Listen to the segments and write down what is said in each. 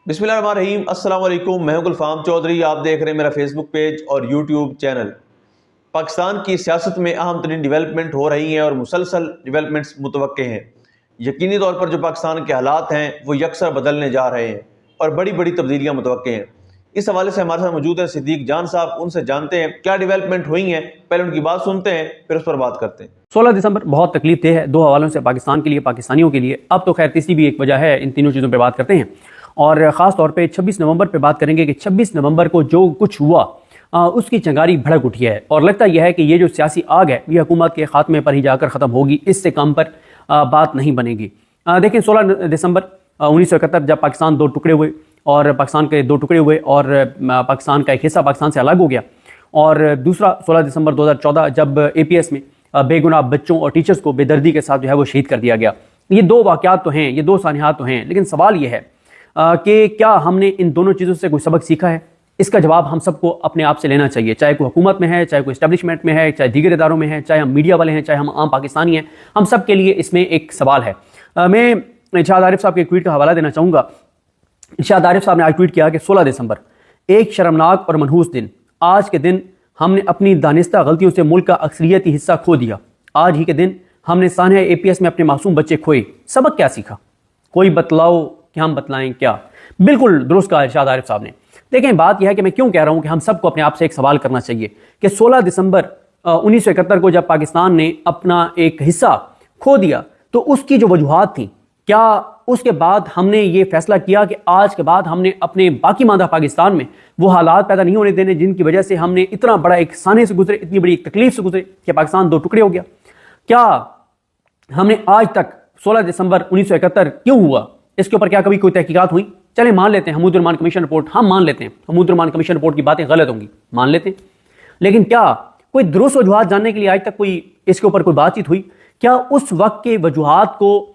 बिस्मिल्लाहिर्रहमानिर्रहीम। अस्सलाम वालेकुम। मैं हूं गुलफाम चौधरी। आप देख रहे हैं मेरा फेसबुक पेज और यूट्यूब चैनल। पाकिस्तान की सियासत में अहम तरीन डेवलपमेंट हो रही हैं और मुसलसल डेवलपमेंट्स मुतवक्के हैं। यकीनी तौर पर जो पाकिस्तान के हालात हैं वो यकसर बदलने जा रहे हैं और बड़ी बड़ी तब्दीलियाँ मुतवक्के हैं। इस हवाले से हमारे साथ मौजूद हैं सिद्दीक जान साहब। उनसे जानते हैं क्या डेवलपमेंट हुई हैं, पहले उनकी बात सुनते हैं फिर उस पर बात करते हैं। 16 दिसंबर बहुत तकलीफ देह है दो हवालों से, पाकिस्तान के लिए, पाकिस्तानियों के लिए। अब तो खैर तीसरी भी एक वजह है, इन तीनों चीज़ों पे बात करते हैं और ख़ास तौर पे 26 नवंबर पे बात करेंगे कि 26 नवंबर को जो कुछ हुआ उसकी चंगारी भड़क उठी है और लगता यह है कि ये जो सियासी आग है ये हुकूमत के खात्मे पर ही जाकर ख़त्म होगी, इससे कम पर बात नहीं बनेगी। देखें 16 दिसंबर 1971 जब पाकिस्तान दो टुकड़े हुए और पाकिस्तान के दो टुकड़े हुए और पाकिस्तान का एक हिस्सा पाकिस्तान से अलग हो गया, और दूसरा 16 दिसंबर 2014 जब APS में बेगुनाह बच्चों और टीचर्स को बेदर्दी के साथ जो है वो शहीद कर दिया गया। ये दो वाक़यात तो हैं, ये दो सानियात तो हैं, लेकिन सवाल ये है कि क्या हमने इन दोनों चीज़ों से कोई सबक सीखा है? इसका जवाब हम सबको अपने आप से लेना चाहिए, चाहे कोई हुकूमत में है, चाहे कोई इस्टेब्लिशमेंट में है, चाहे दीगर इदारों में है, चाहे हम मीडिया वाले हैं, चाहे हम आम पाकिस्तानी हैं, हम सब के लिए इसमें एक सवाल है। मैं इरशाद आरिफ साहब के ट्वीट का हवाला देना चाहूँगा। इरशाद आरिफ साहब ने आज ट्वीट किया कि 16 दिसंबर एक शर्मनाक और मनहूस दिन। आज के दिन हमने अपनी दानिस्ता गलतियों से मुल्क का अक्सरियती हिस्सा खो दिया। आज ही के दिन हमने सानहा APS में अपने मासूम बच्चे खोए। सबक क्या सीखा? कोई बतलाओ कि हम बतलाएं क्या? बिल्कुल दुरुस्त कहा इरशाद आरिफ साहब ने। देखें बात यह है कि मैं क्यों कह रहा हूं कि हम सबको अपने आप से एक सवाल करना चाहिए कि 16 दिसंबर 1971 को जब पाकिस्तान ने अपना एक हिस्सा खो दिया तो उसकी जो वजूहात थी, क्या उसके बाद हमने ये फैसला किया कि आज के बाद हमने अपने बाकी मादा पाकिस्तान में वो हालात पैदा नहीं होने देने जिनकी वजह से हमने इतना बड़ा एक साने से गुजरे, इतनी बड़ी एक तकलीफ से गुजरे कि पाकिस्तान दो टुकड़े हो गया? क्या हमने आज तक 16 दिसंबर 1971 क्यों हुआ इसके ऊपर क्या कभी कोई तहकीकात हुई? चले मान लेते हैं हमूदुर्रहमान कमीशन रिपोर्ट, हम मान लेते हैं हमूदुर्रहमान कमीशन रिपोर्ट की बातें गलत होंगी, मान लेते हैं, लेकिन क्या कोई दुरुस्त वजूहात जानने के लिए आज तक कोई इसके ऊपर कोई बातचीत हुई? क्या उस वक्त के वजूहात को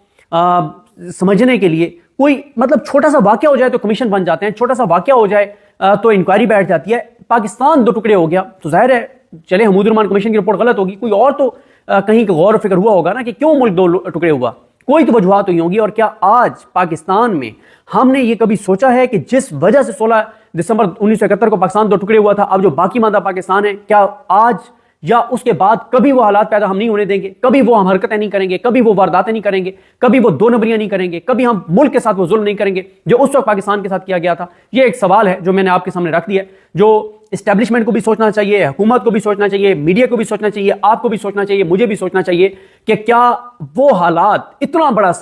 समझने के लिए कोई मतलब छोटा सा वाकया हो जाए तो कमीशन बन जाते हैं, छोटा सा वाकया हो जाए तो इंक्वायरी बैठ जाती है? पाकिस्तान दो टुकड़े हो गया तो जाहिर है चले हमूदुर्रहमान कमीशन की रिपोर्ट गलत होगी, कोई और तो कहीं गौर फिक्र हुआ होगा ना कि क्यों मुल्क दो टुकड़े हुआ, कोई तो वजूहात हुई होगी। और क्या आज पाकिस्तान में हमने ये कभी सोचा है कि जिस वजह से 16 दिसंबर 1971 को पाकिस्तान दो टुकड़े हुआ था, अब जो बाकी मादा पाकिस्तान है, क्या आज या उसके बाद कभी वो हालात पैदा हम नहीं होने देंगे? कभी वो हम हरकतें नहीं करेंगे, कभी वो वारदातें नहीं करेंगे, कभी वो दो नंबरियां नहीं करेंगे, कभी हम मुल्क के साथ वो जुल्म नहीं करेंगे जो उस वक्त पाकिस्तान के साथ किया गया था? ये एक सवाल है जो मैंने आपके सामने रख दिया, जो इस्टेब्लिशमेंट को भी सोचना चाहिए, हुकूमत को भी सोचना चाहिए, मीडिया को भी सोचना चाहिए, आपको भी सोचना चाहिए, मुझे भी सोचना चाहिए कि क्या वो हालात इतना बड़ा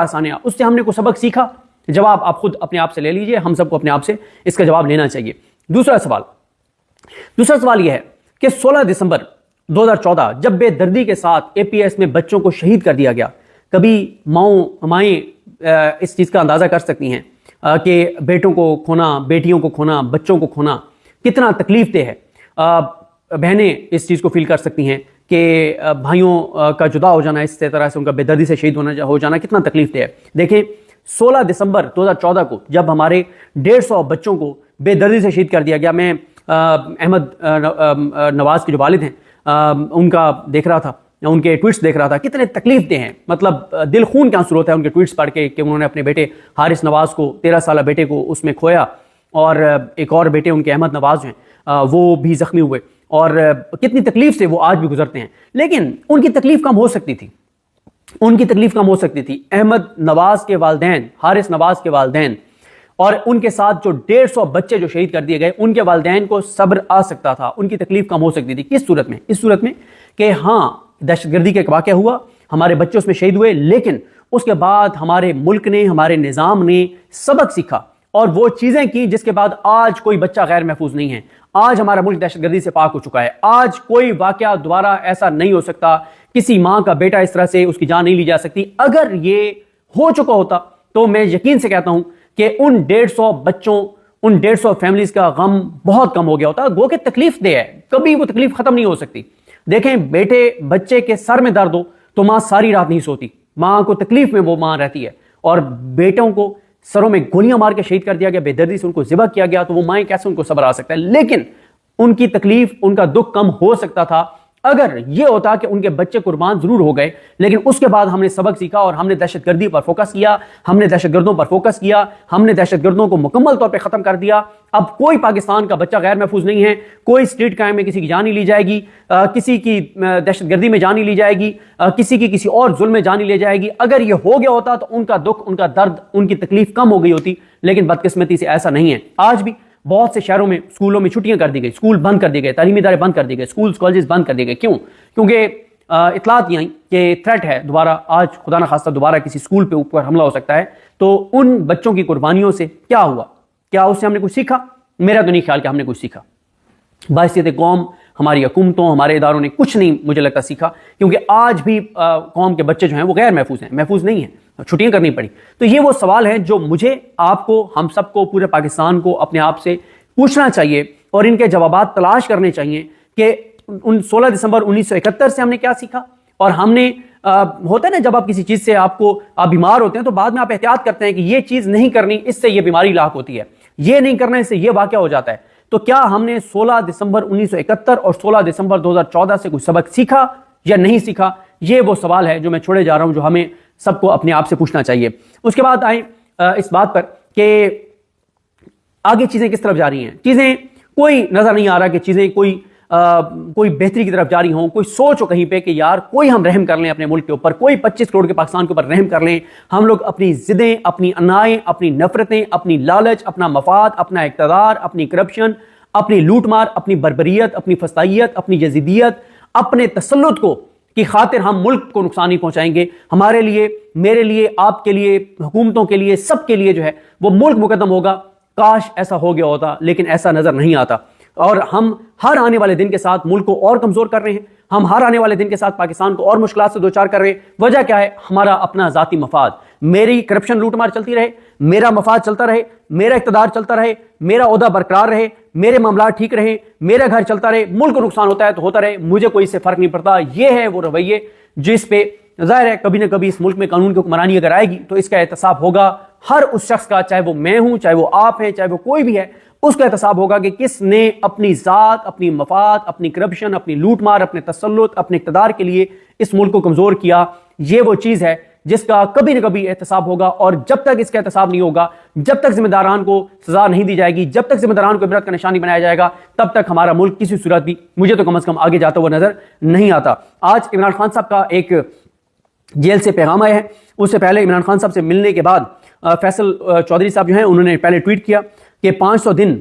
सानिया उससे हमने कोई सबक सीखा? जवाब आप खुद अपने आप से ले लीजिए, हम सबको अपने आप से इसका जवाब लेना चाहिए। दूसरा सवाल यह है कि 16 दिसंबर 2014 जब बेदर्दी के साथ APS में बच्चों को शहीद कर दिया गया, कभी माएँ इस चीज़ का अंदाज़ा कर सकती हैं कि बेटों को खोना, बेटियों को खोना, बच्चों को खोना कितना तकलीफ देह है। बहनें इस चीज़ को फील कर सकती हैं कि भाइयों का जुदा हो जाना, इस तरह से उनका बेदर्दी से शहीद हो जाना कितना तकलीफ देह है। देखें 16 दिसंबर 2014 को जब हमारे 150 बच्चों को बेदर्दी से शहीद कर दिया गया, मैं अहमद नवाज के जो वालिद हैं उनका देख रहा था, उनके ट्वीट्स देख रहा था, कितने तकलीफ दे हैं, मतलब दिल खून के आंसू होता है उनके ट्वीट्स पढ़ के कि उन्होंने अपने बेटे हारिस नवाज को, 13 साल बेटे को उसमें खोया, और एक और बेटे उनके अहमद नवाज हैं वो भी जख्मी हुए, और कितनी तकलीफ से वो आज भी गुजरते हैं। लेकिन उनकी तकलीफ कम हो सकती थी, अहमद नवाज के वालिदैन, हारिस नवाज के वालिदैन और उनके साथ जो 150 बच्चे जो शहीद कर दिए गए, उनके वालिदैन को सब्र आ सकता था, उनकी तकलीफ कम हो सकती थी। किस सूरत में? इस सूरत में कि हाँ दहशतगर्दी का एक वाक़या हुआ, हमारे बच्चे उसमें शहीद हुए, लेकिन उसके बाद हमारे मुल्क ने, हमारे निज़ाम ने सबक सीखा और वो चीज़ें की जिसके बाद आज कोई बच्चा गैर महफूज नहीं है। आज हमारा मुल्क दहशतगर्दी से पाक हो चुका है। आज कोई वाक़या दोबारा ऐसा नहीं हो सकता, किसी माँ का बेटा इस तरह से उसकी जान नहीं ली जा सकती। अगर ये हो चुका होता तो मैं यकीन से कहता हूं कि उन 150 बच्चों, उन 150 फैमिलीज का गम बहुत कम हो गया होता। गो के तकलीफ दे है, कभी वो तकलीफ खत्म नहीं हो सकती। देखें बेटे बच्चे के सर में दर्द हो तो माँ सारी रात नहीं सोती, माँ को तकलीफ में वो माँ रहती है, और बेटों को सरों में गोलियां मार के शहीद कर दिया गया, बेदर्दी से उनको ज़िबा किया गया, तो वो माएँ कैसे उनको सब्र आ सकता है? लेकिन उनकी तकलीफ, उनका दुख कम हो सकता था اگر یہ ہوتا کہ ان کے بچے قربان ضرور ہو گئے لیکن اس کے بعد ہم نے سبق سیکھا اور ہم نے دہشت گردی پر فوکس کیا، ہم نے دہشت گردوں پر فوکس کیا، ہم نے دہشت گردوں کو مکمل طور پہ ختم کر دیا، اب کوئی پاکستان کا بچہ غیر محفوظ نہیں ہے، کوئی اسٹریٹ کرائم میں کسی کی جان نہیں لی جائے گی، کسی کی دہشت گردی میں جان نہیں لی جائے گی، کسی کی کسی اور ظلم میں جان نہیں لی جائے گی۔ اگر یہ ہو گیا ہوتا تو ان کا دکھ، ان کا درد، ان کی تکلیف کم ہو گئی ہوتی، لیکن بدقسمتی سے ایسا نہیں ہے۔ آج بھی بہت سے شہروں میں اسکولوں میں چھٹیاں کر دی گئی، اسکول بند کر دیے گئے، تعلیمی ادارے بند کر دیے گئے، اسکولز کالجز بند کر دیے گئے۔ کیوں؟ کیونکہ اطلاعات یہ آئیں کہ تھریٹ ہے، دوبارہ آج خدا نہ خواستہ دوبارہ کسی اسکول پہ اوپر حملہ ہو سکتا ہے۔ تو ان بچوں کی قربانیوں سے کیا ہوا؟ کیا اس سے ہم نے کچھ سیکھا؟ میرا تو نہیں خیال کہ ہم نے کچھ سیکھا۔ بحیثیت قوم ہماری حکومتوں، ہمارے اداروں نے کچھ نہیں مجھے لگتا سیکھا، کیونکہ آج بھی قوم کے بچے جو ہیں وہ غیر محفوظ ہیں، محفوظ نہیں ہیں، چھٹیاں کرنی پڑی۔ تو یہ وہ سوال ہے جو مجھے، آپ کو، ہم سب کو، پورے پاکستان کو اپنے آپ سے پوچھنا چاہیے اور ان کے جوابات تلاش کرنے چاہیے کہ 16 دسمبر 1971 سے ہم نے کیا سیکھا، اور ہم نے ہوتا ہے نا جب آپ کسی چیز سے آپ بیمار ہوتے ہیں تو بعد میں آپ احتیاط کرتے ہیں کہ یہ چیز نہیں کرنی، اس سے یہ بیماری لاحق ہوتی ہے، یہ نہیں کرنا، اس سے یہ واقعہ ہو جاتا ہے۔ تو کیا ہم نے 16 دسمبر 1971 اور 16 دسمبر 2014 سے کوئی سبق سیکھا یا نہیں سیکھا؟ یہ وہ سوال ہے جو میں چھوڑے جا رہا ہوں، جو ہمیں سب کو اپنے آپ سے پوچھنا چاہیے۔ اس کے بعد آئیں اس بات پر کہ آگے چیزیں کس طرف جا رہی ہیں۔ چیزیں کوئی نظر نہیں آ رہا کہ چیزیں کوئی بہتری کی طرف جاری ہوں، کوئی سوچ ہو کہیں پہ کہ یار کوئی ہم رحم کر لیں اپنے ملک کے اوپر، کوئی 25 کروڑ کے پاکستان کے اوپر رحم کر لیں، ہم لوگ اپنی ضدیں، اپنی انائیں، اپنی نفرتیں، اپنی لالچ، اپنا مفاد، اپنا اقتدار، اپنی کرپشن، اپنی لوٹ مار، اپنی بربریت، اپنی فسطائیت، اپنی یزیدیت، اپنے تسلط کی خاطر ہم ملک کو نقصان نہیں پہنچائیں گے۔ ہمارے لیے، میرے لیے، آپ کے لیے، حکومتوں کے لیے، سب کے لیے جو ہے وہ ملک مقدم ہوگا۔ کاش ایسا ہو گیا ہوتا، لیکن ایسا نظر نہیں آتا، اور ہم ہر آنے والے دن کے ساتھ ملک کو اور کمزور کر رہے ہیں، ہم ہر آنے والے دن کے ساتھ پاکستان کو اور مشکلات سے دوچار کر رہے ہیں۔ وجہ کیا ہے؟ ہمارا اپنا ذاتی مفاد، میری کرپشن لوٹ مار چلتی رہے، میرا مفاد چلتا رہے، میرا اقتدار چلتا رہے، میرا عہدہ برقرار رہے، میرے معاملات ٹھیک رہیں، میرا گھر چلتا رہے، ملک کو نقصان ہوتا ہے تو ہوتا رہے، مجھے کوئی اس سے فرق نہیں پڑتا۔ یہ ہے وہ رویے جس پہ ظاہر ہے کبھی نہ کبھی اس ملک میں قانون کی حکمرانی اگر آئے گی تو اس کا احتساب ہوگا ہر اس شخص کا، چاہے وہ میں ہوں، چاہے وہ آپ ہیں، چاہے وہ کوئی بھی ہے، اس کا احتساب ہوگا کہ کس نے اپنی ذات، اپنی مفاد، اپنی کرپشن، اپنی لوٹ مار، اپنے تسلط، اپنے اقتدار کے لیے اس ملک کو کمزور کیا۔ یہ وہ چیز ہے جس کا کبھی نہ کبھی احتساب ہوگا، اور جب تک اس کا احتساب نہیں ہوگا، جب تک ذمہ داران کو سزا نہیں دی جائے گی، جب تک ذمہ داران کو عبرت کا نشان نہیں بنایا جائے گا، تب تک ہمارا ملک کسی صورت بھی، مجھے تو کم از کم، آگے جاتا ہوا نظر نہیں آتا۔ آج عمران خان صاحب کا ایک جیل سے پیغام آیا ہے۔ اس سے پہلے عمران خان صاحب سے ملنے کے بعد فیصل چودھری صاحب جو ہیں انہوں نے پہلے ٹویٹ کیا کہ 500 دن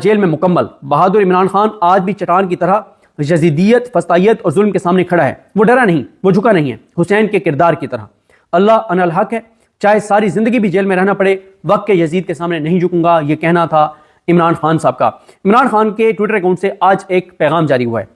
جیل میں مکمل، بہادر عمران خان آج بھی چٹان کی طرح یزیدیت، فسطائیت اور ظلم کے سامنے کھڑا ہے، وہ ڈرا نہیں، وہ جھکا نہیں ہے، حسین کے کردار کی طرح۔ اللہ انا الحق ہے، چاہے ساری زندگی بھی جیل میں رہنا پڑے، وقت کے یزید کے سامنے نہیں جھکوں گا، یہ کہنا تھا عمران خان صاحب کا۔ عمران خان کے ٹویٹر اکاؤنٹ سے آج ایک پیغام جاری ہوا ہے۔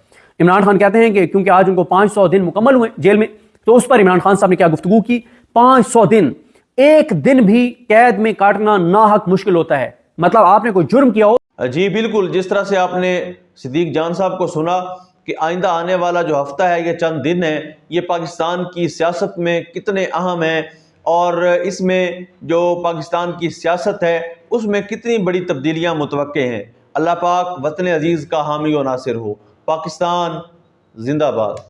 عمران خان کہتے ہیں کہ کیونکہ آج ان کو 500 دن مکمل ہوئے جیل میں، تو اس پر عمران خان صاحب نے کیا گفتگو کی؟ 500 دن، ایک دن بھی قید میں کاٹنا ناحق مشکل ہوتا ہے۔ مطلب آپ نے کوئی جرم کیا ہو۔ جی بالکل، جس طرح سے آپ نے صدیق جان صاحب کو سنا کہ آئندہ آنے والا جو ہفتہ ہے، یہ چند دن ہے، یہ پاکستان کی سیاست میں کتنے اہم ہیں، اور اس میں جو پاکستان کی سیاست ہے اس میں کتنی بڑی تبدیلیاں متوقع ہیں۔ اللہ پاک وطن عزیز کا حامی و ناصر ہو۔ پاکستان زندہ باد۔